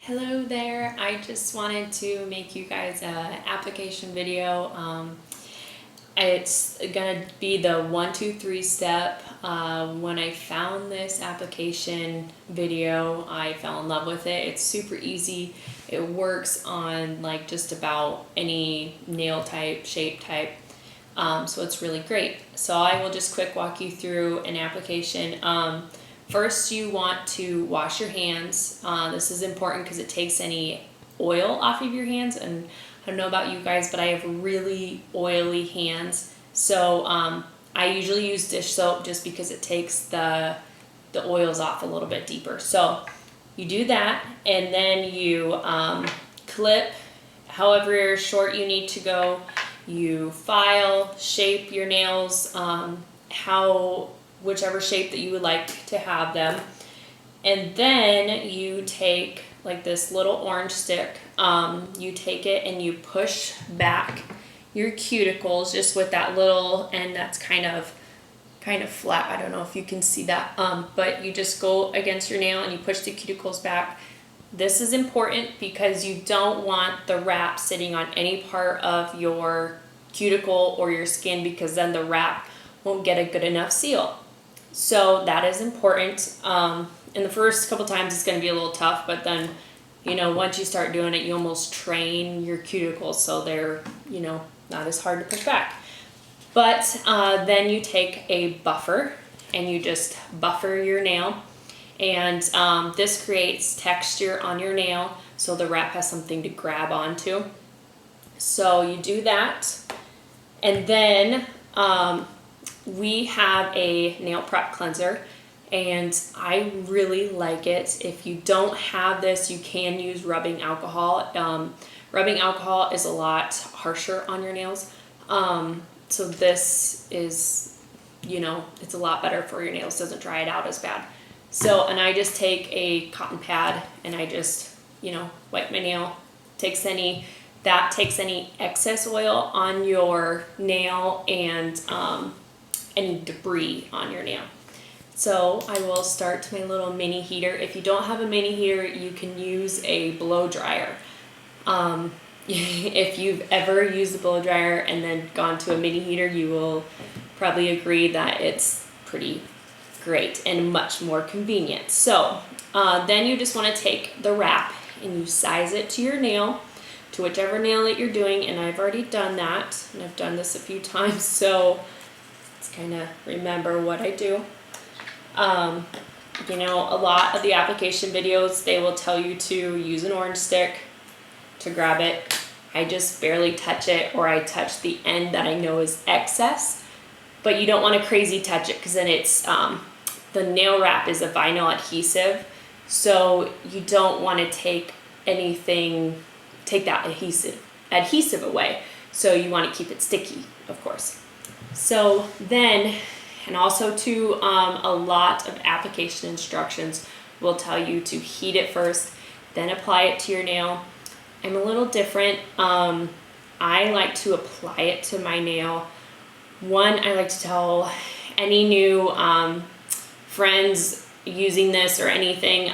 Hello there, I just wanted to make you guys an application video. It's gonna be the 1, 2, 3 step. When I found this application video, I fell in love with it. It's super easy. It works on like just about any nail type, shape type. So it's really great. So I will just quick walk you through an application. First, you want to wash your hands. This is important because it takes any oil off of your hands. And I don't know about you guys, but I have really oily hands. So I usually use dish soap just because it takes the oils off a little bit deeper. So you do that, and then you clip however short you need to go. You file, shape your nails whichever shape that you would like to have them. And then you take like this little orange stick, you take it and you push back your cuticles just with that little end that's kind of flat. I don't know if you can see that, but you just go against your nail and you push the cuticles back. This is important because you don't want the wrap sitting on any part of your cuticle or your skin, because then the wrap won't get a good enough seal. So that is important. In the first couple times it's going to be a little tough, but then, once you start doing it, you almost train your cuticles so they're, not as hard to push back. But then you take a buffer and you just buffer your nail. And this creates texture on your nail so the wrap has something to grab onto. So you do that. And then we have a nail prep cleanser, and I really like it. If you don't have this, you can use rubbing alcohol. Rubbing alcohol is a lot harsher on your nails. So this is, it's a lot better for your nails, doesn't dry it out as bad. So, and I just take a cotton pad and I just, wipe my nail. Takes any excess oil on your nail and any debris on your nail. So I will start my little mini heater. If you don't have a mini heater, you can use a blow dryer. If you've ever used a blow dryer and then gone to a mini heater, you will probably agree that it's pretty great and much more convenient. So then you just want to take the wrap and you size it to your nail, to whichever nail that you're doing. And I've already done that, and I've done this a few times, so let's kind of remember what I do. A lot of the application videos, they will tell you to use an orange stick to grab it. I just barely touch it, or I touch the end that I know is excess, but you don't want to crazy touch it because then it's the nail wrap is a vinyl adhesive, so you don't want to take that adhesive away. So you want to keep it sticky, of course. So then, and also too, a lot of application instructions will tell you to heat it first, then apply it to your nail. I'm a little different. I like to apply it to my nail. I like to tell any new friends using this or anything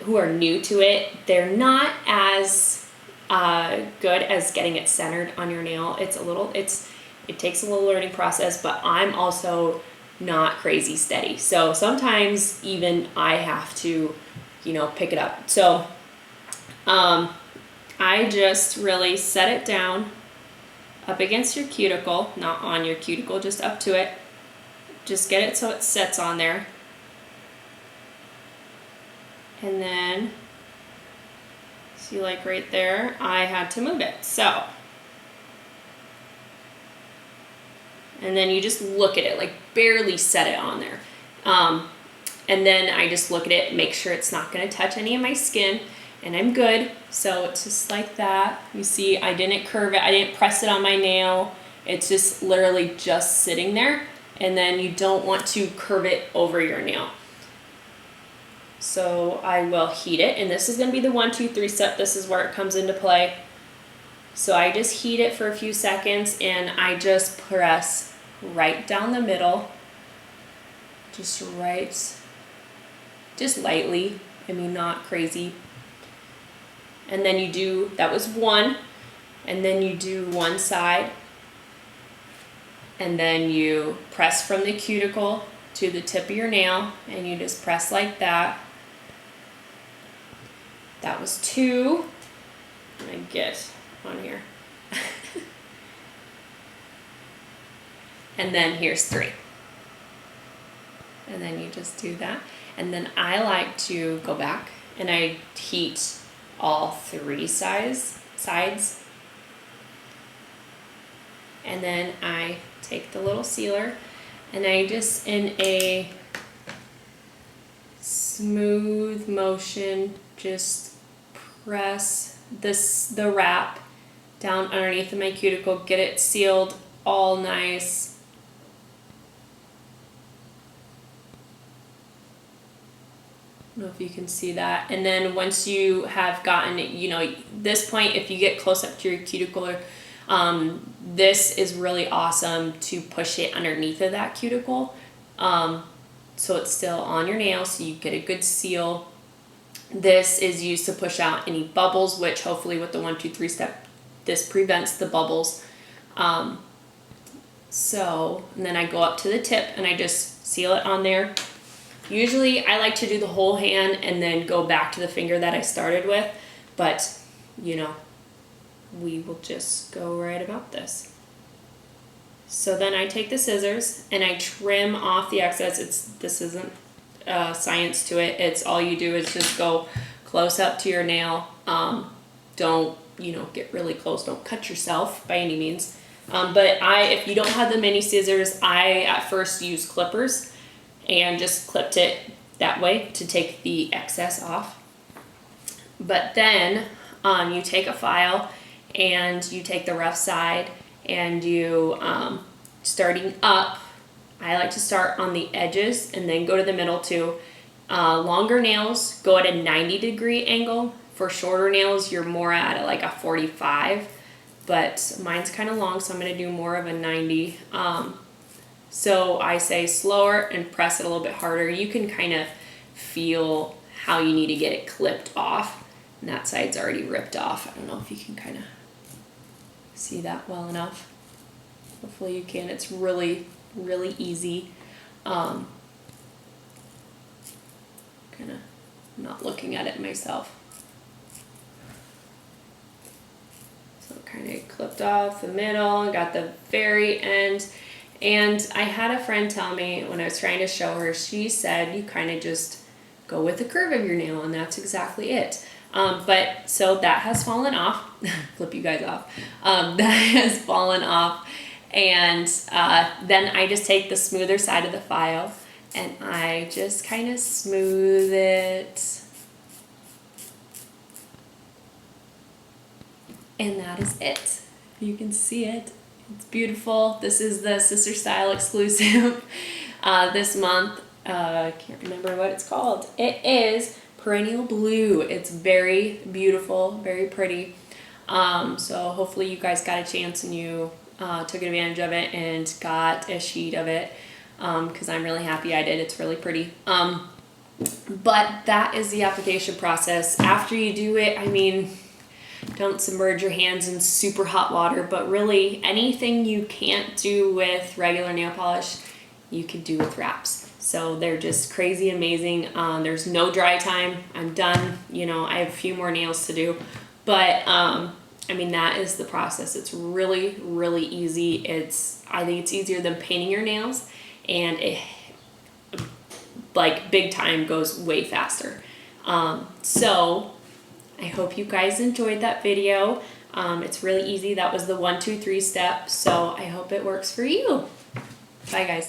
who are new to it, they're not as good as getting it centered on your nail. It takes a little learning process, but I'm also not crazy steady. So sometimes even I have to, pick it up. So I just really set it down up against your cuticle, not on your cuticle, just up to it. Just get it so it sets on there. And then, see, like right there, I had to move it. So, and then you just look at it, like barely set it on there. And then I just look at it, make sure it's not gonna touch any of my skin, and I'm good. So it's just like that. You see, I didn't curve it, I didn't press it on my nail. It's just literally just sitting there. And then you don't want to curve it over your nail. So I will heat it, and this is gonna be the 1, 2, 3 step. This is where it comes into play. So I just heat it for a few seconds, and I just press right down the middle, just lightly. I mean, not crazy. And then you do, that was one, and then you do one side, and then you press from the cuticle to the tip of your nail, and you just press like that. That was two. I'm gonna get on here. And then here's three. And then you just do that. And then I like to go back and I heat all three sides. And then I take the little sealer and I just, in a smooth motion, just press the wrap down underneath of my cuticle, get it sealed all nice. I don't know if you can see that. And then once you have gotten it, you know, this point, if you get close up to your cuticle, this is really awesome to push it underneath of that cuticle. So it's still on your nail, so you get a good seal. This is used to push out any bubbles, which hopefully with the 1, 2, 3 step, this prevents the bubbles. And then I go up to the tip and I just seal it on there. Usually I like to do the whole hand and then go back to the finger that I started with, but you know, we will just go right about this. So then I take the scissors and I trim off the excess. This isn't science to it. It's all you do is just go close up to your nail. Don't, you know, get really close. Don't cut yourself by any means. But if you don't have the mini scissors, I at first used clippers and just clipped it that way to take the excess off. But then you take a file and you take the rough side and you, starting up, I like to start on the edges and then go to the middle too. Longer nails go at a 90-degree angle. For shorter nails, you're more at like a 45, but mine's kind of long, so I'm gonna do more of a 90. So I say slower and press it a little bit harder. You can kind of feel how you need to get it clipped off. And that side's already ripped off. I don't know if you can kind of see that well enough. Hopefully you can. It's really, really easy. Kind of not looking at it myself. So kind of clipped off the middle and got the very end. And I had a friend tell me when I was trying to show her, she said you kind of just go with the curve of your nail, and that's exactly it. But so that has fallen off. Flip you guys off. That has fallen off. And then I just take the smoother side of the file and I just kind of smooth it. And that is it. You can see it. It's beautiful. This is the Sister Style exclusive this month. I can't remember what it's called. It is Perennial Blue. It's very beautiful, very pretty. So hopefully you guys got a chance and you took advantage of it and got a sheet of it, because I'm really happy I did. It's really pretty. But that is the application process. After you do it, I mean, don't submerge your hands in super hot water, but really anything you can't do with regular nail polish, you can do with wraps. So they're just crazy amazing. There's no dry time. I'm done. You know, I have a few more nails to do, but I mean, that is the process. It's really, really easy. I think it's easier than painting your nails, and it, like, big time, goes way faster. So I hope you guys enjoyed that video. It's really easy. That was the 1, 2, 3 step. So I hope it works for you. Bye guys.